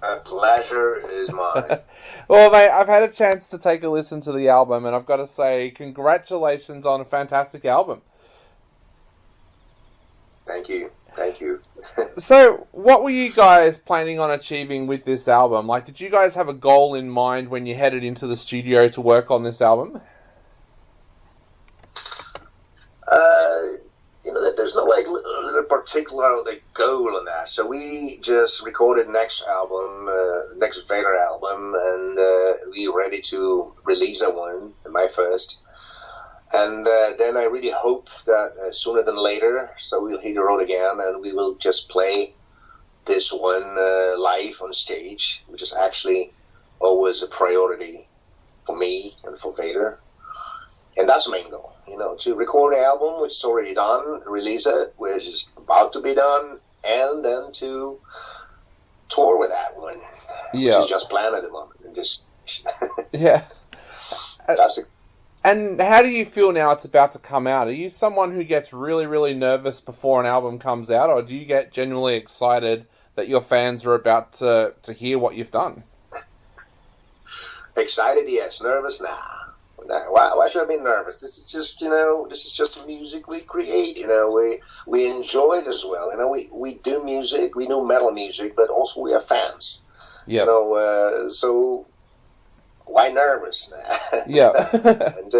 A pleasure is mine. Well, mate, I've had a chance to take a listen to the album, and I've got to say, congratulations on a fantastic album. Thank you. Thank you. So, what were you guys planning on achieving with this album? Like, did you guys have a goal in mind when you headed into the studio to work on this album? Uh, there's no like particular like goal on that. So we just recorded next album, next Vader album, and we ready to release that one, my first. And then I really hope that sooner than later, so we'll hit the road again, and we will just play this one live on stage, which is actually always a priority for me and for Vader. And that's the main goal, to record an album which is already done, release it, which is about to be done, and then to tour with that one, which is just planned at the moment. And just yeah, that's the. And how do you feel now it's about to come out? Are you someone who gets really, really nervous before an album comes out, or do you get genuinely excited that your fans are about to hear what you've done? Excited, yes. Nervous, nah. Why should I be nervous? This is just music we create. We enjoy it as well. We do music, we do metal music, but also we are fans. Yeah. So why nervous? Yeah. And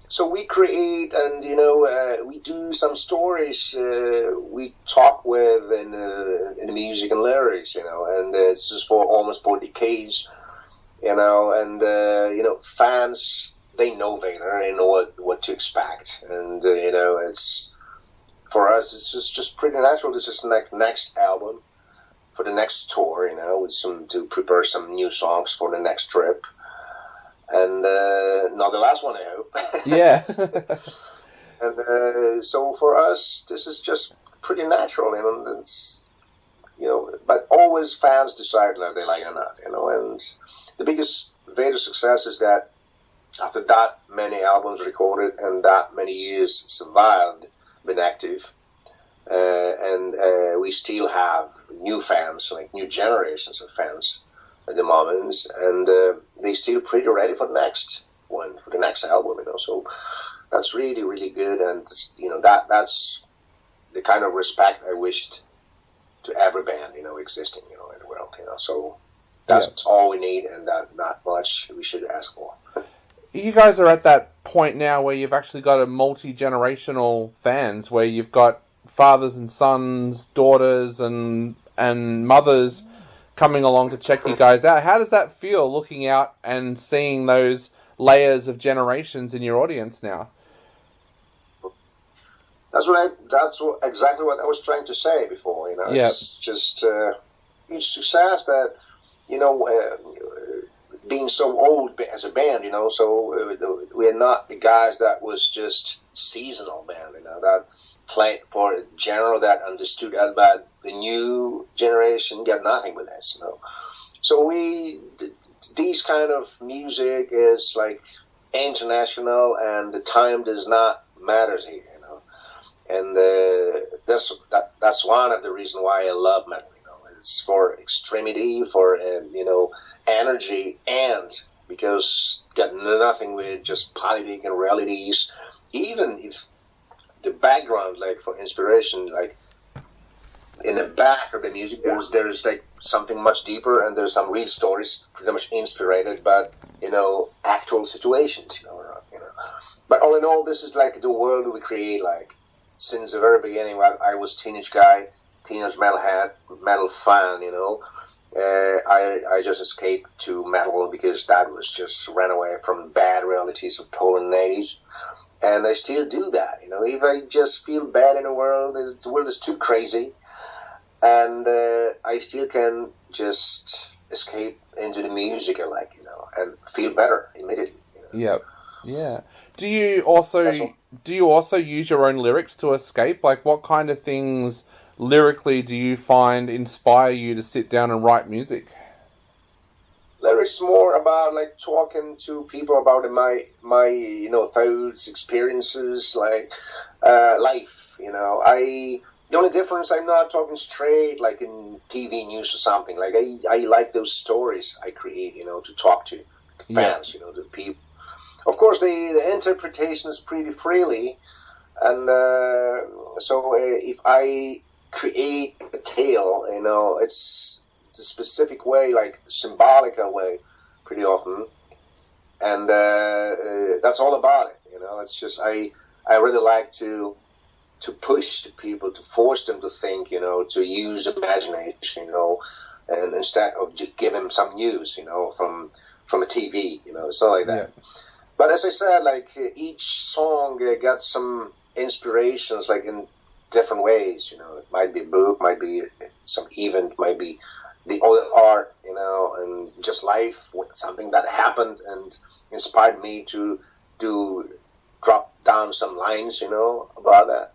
so we create, and we do some stories. We talk with in the music and lyrics. And it's just for almost 4 decades. And fans, they know Vader, they know what to expect, and it's for us, it's just pretty natural. This is the next album for the next tour, with to prepare some new songs for the next trip, and not the last one, I hope. Yes. And so for us, this is just pretty natural, and it's. But always fans decide whether they like it or not, and the biggest Vader success is that after that many albums recorded and that many years survived, been active, and we still have new fans, like new generations of fans at the moment, and they still pretty ready for the next one, for the next album, so that's really, really good, and that's the kind of respect I wished to every band, existing, in the world, so that's all we need, and that not much we should ask for. You guys are at that point now where you've actually got a multi-generational fans, where you've got fathers and sons, daughters and mothers coming along to check you guys out. How does that feel, looking out and seeing those layers of generations in your audience now? That's exactly what I was trying to say before. It's just huge success that being so old as a band. So we're not the guys that was just seasonal band. That played for a genre that understood that, but the new generation got nothing with this. So these kind of music is like international, and the time does not matter here. And that's one of the reasons why I love metal. It's for extremity, for energy, and because got nothing with just politics and realities. Even if the background, like for inspiration, like in the back of the music, there's like something much deeper, and there's some real stories, pretty much inspired, but actual situations. But all in all, this is like the world we create, like. Since the very beginning, when I was teenage metalhead, metal fan, I just escaped to metal because that was just ran away from bad realities of total 80s, and I still do that. If I just feel bad in the world is too crazy, and I still can just escape into the music I like, and feel better immediately. Yep. Yeah. Do you also use your own lyrics to escape? Like, what kind of things lyrically do you find inspire you to sit down and write music? Lyrics more about like talking to people about my thoughts, experiences, like life. The only difference, I'm not talking straight like in TV news or something. Like I like those stories I create, to talk to the fans, the people. Of course, the interpretation is pretty freely, and so if I create a tale, it's a specific way, like symbolical way, pretty often, and that's all about it. It's just I really like to push the people, to force them to think, to use imagination, and instead of just give them some news, from a TV, stuff like that. Yeah. But as I said, like each song got some inspirations, like in different ways. It might be a book, might be some event, might be the other art, and just life, something that happened and inspired me to drop down some lines, about that.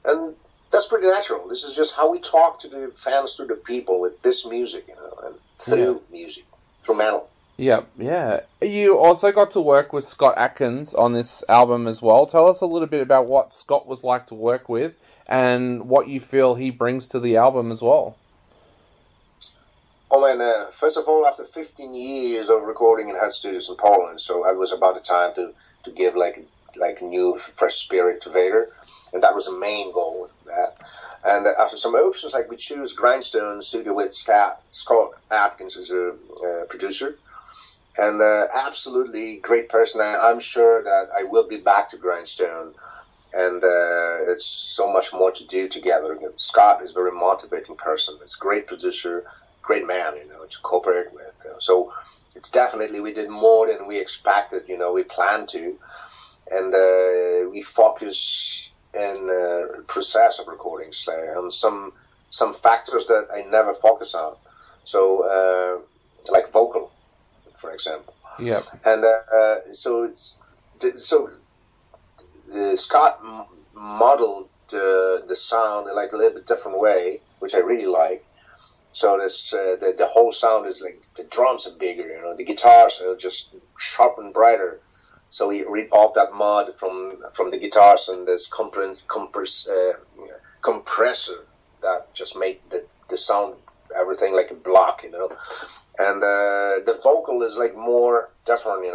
And that's pretty natural. This is just how we talk to the fans, to the people with this music, and through music, through metal. Yeah. You also got to work with Scott Atkins on this album as well. Tell us a little bit about what Scott was like to work with and what you feel he brings to the album as well. Oh man, first of all, after 15 years of recording in Hut Studios in Poland, so it was about the time to give like a new, fresh spirit to VADER, and that was the main goal with that. And after some options, like we choose Grindstone Studio with Scott Atkins as a producer, and absolutely great person. I'm sure that I will be back to Grindstone, and it's so much more to do together. Scott is a very motivating person. It's a great producer, great man, to cooperate with. So it's definitely, we did more than we expected, we planned to. And we focus in the process of recordings on some factors that I never focus on. So, like vocal, for example. Yeah. And so Scott modeled the sound in like a little bit different way, which I really like. So this the whole sound is like, the drums are bigger, the guitars are just sharp and brighter. So we ripped off that mod from the guitars and this compressor that just made the sound, everything like a block, And the vocal is like more different,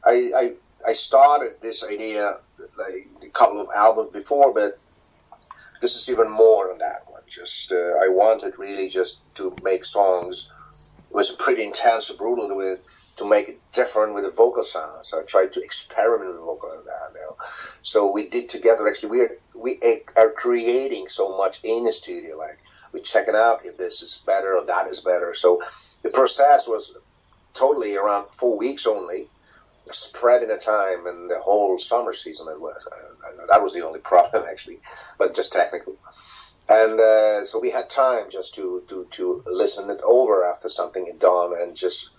I started this idea like a couple of albums before, but this is even more than that one. Just I wanted really just to make songs. It was pretty intense and brutal to make it different with the vocal sound. So I tried to experiment with vocal and that. So we did together. Actually, we are creating so much in the studio. Like we're checking out if this is better or that is better. So the process was totally around 4 weeks only, spread in a time, and the whole summer season it was. That was the only problem actually, but just technical. And so we had time just to listen it over after something had done and just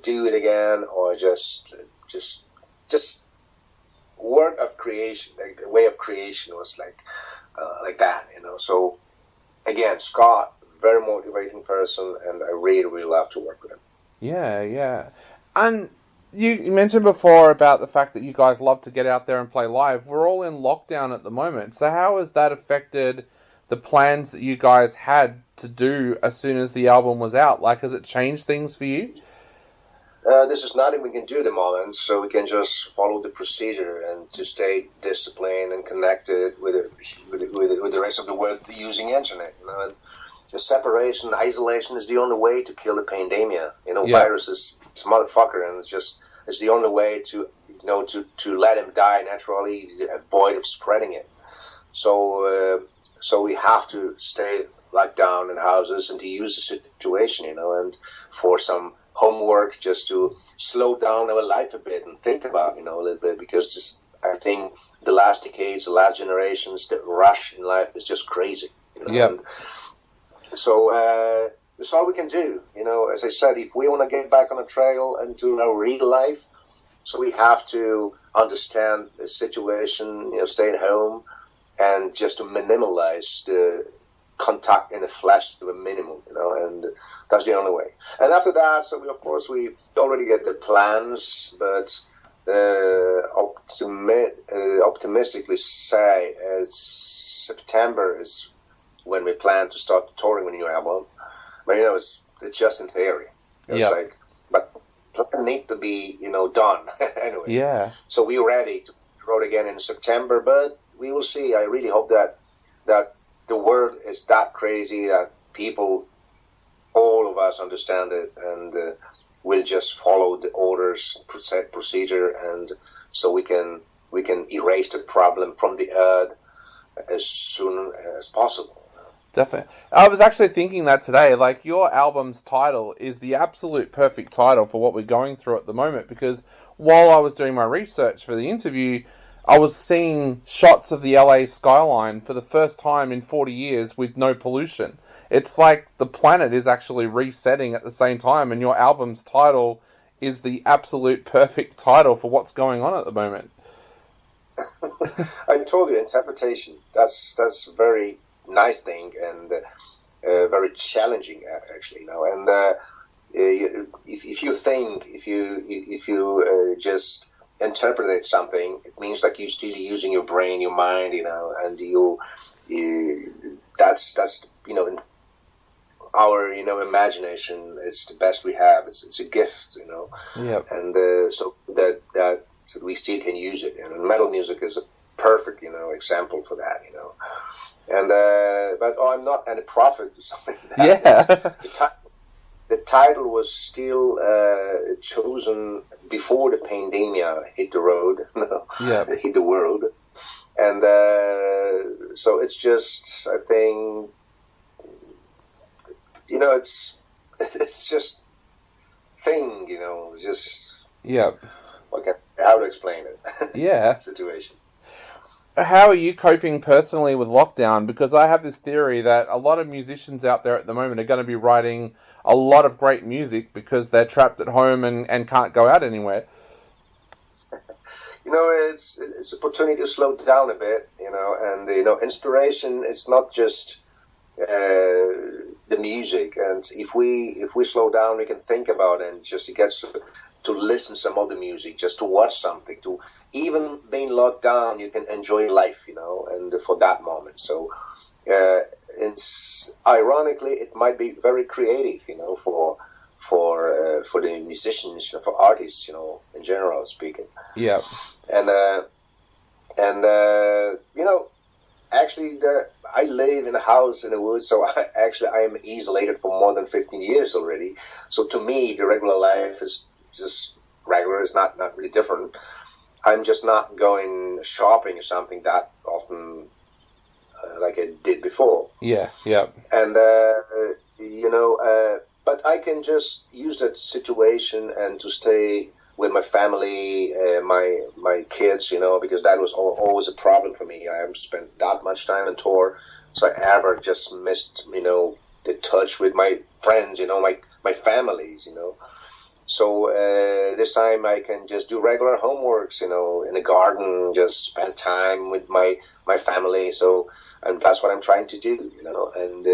do it again, or just work of creation, like the way of creation was like that, So again, Scott, very motivating person, and I really love to work with him. Yeah. And you mentioned before about the fact that you guys love to get out there and play live. We're all in lockdown at the moment, so how has that affected the plans that you guys had to do as soon as the album was out? Like, has it changed things for you? This is nothing we can do at the moment, so we can just follow the procedure and to stay disciplined and connected with the rest of the world using internet. And the separation, isolation is the only way to kill the pandemia. Virus is a motherfucker, and it's the only way to let him die naturally, avoid of spreading it. So we have to stay locked down in houses and to use the situation, and for some homework, just to slow down our life a bit and think about, a little bit, because I think the last decades, the last generations, the rush in life is just crazy. So that's all we can do. As I said, if we want to get back on a trail and to our real life, so we have to understand the situation, stay at home, and just to minimalize the contact in the flesh to a minimum, and that's the only way. And after that, so we already get the plans, but optimistically say September is when we plan to start touring with a new album. But it's just in theory. It's like, but plan need to be done anyway. Yeah. So we're ready to road again in September, but we will see. I really hope that the world is that crazy that people, all of us, understand it and will just follow the orders, procedure, and so we can erase the problem from the earth as soon as possible. Definitely. I was actually thinking that today, like, your album's title is the absolute perfect title for what we're going through at the moment, because while I was doing my research for the interview, I was seeing shots of the LA skyline for the first time in 40 years with no pollution. It's like the planet is actually resetting at the same time, and your album's title is the absolute perfect title for what's going on at the moment. I told you, interpretation, that's a very nice thing and very challenging, actually. And if you just interpret something, it means like you're still using your brain, your mind, and you that's in our imagination. It's the best we have. It's a gift, Yep. And so that we still can use it. And metal music is a perfect example for that. And but I'm not any prophet or something. The title was still chosen before the pandemic hit the road, hit the world, and so it's just, I think, it's just thing, just how to explain it? Yeah. Situation. How are you coping personally with lockdown? Because I have this theory that a lot of musicians out there at the moment are going to be writing a lot of great music because they're trapped at home and can't go out anywhere. It's an opportunity to slow down a bit, and inspiration is not just the music. And if we slow down, we can think about it and just get to listen some other music, just to watch something, to even being locked down, you can enjoy life, and for that moment. So it's ironically, it might be very creative, for the musicians, for artists, in general speaking. Yeah. And actually, I live in a house in the woods, so I am isolated for more than 15 years already. So to me, the regular life is just regular. It's not really different. I'm just not going shopping or something that often like I did before. Yeah. And but I can just use that situation and to stay with my family, my kids, because that was always a problem for me. I haven't spent that much time on tour, so I ever just missed, the touch with my friends, my families, So this time I can just do regular homeworks, in the garden, just spend time with my family. So, and that's what I'm trying to do, And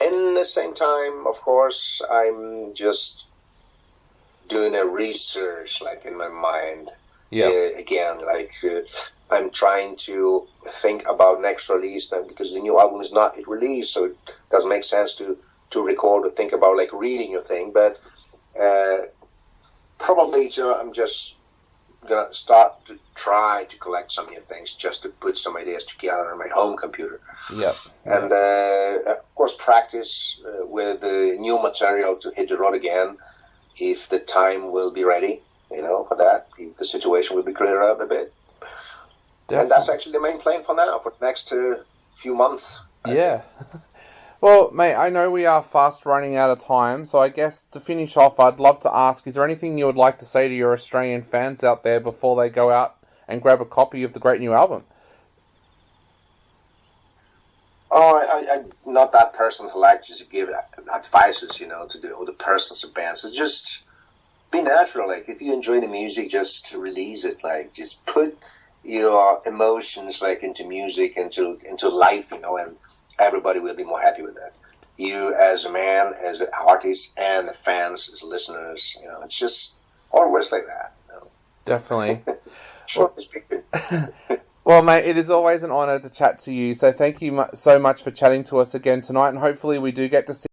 in the same time, of course, I'm just doing a research, like in my mind. Yeah. Again, like I'm trying to think about next release, because the new album is not yet released, so it doesn't make sense to record or think about like reading your thing, but. Probably, I'm just gonna start to try to collect some of your things, just to put some ideas together on my home computer. Yeah. And of course, practice with the new material to hit the road again, if the time will be ready, for that. If the situation will be cleared up a bit. Definitely. And that's actually the main plan for now, for the next few months. Yeah. Well, mate, I know we are fast running out of time, so I guess to finish off, I'd love to ask, is there anything you would like to say to your Australian fans out there before they go out and grab a copy of the great new album? Oh, I'm not that person who likes just to give advices, to the persons of bands. It's just be natural. Like, if you enjoy the music, just release it. Like, just put your emotions, like, into music, into life, and everybody will be more happy with that. You as a man, as an artist, and the fans, as listeners, it's just always like that. Definitely. Short speaking. Well, mate, it is always an honour to chat to you. So thank you so much for chatting to us again tonight, and hopefully we do get to see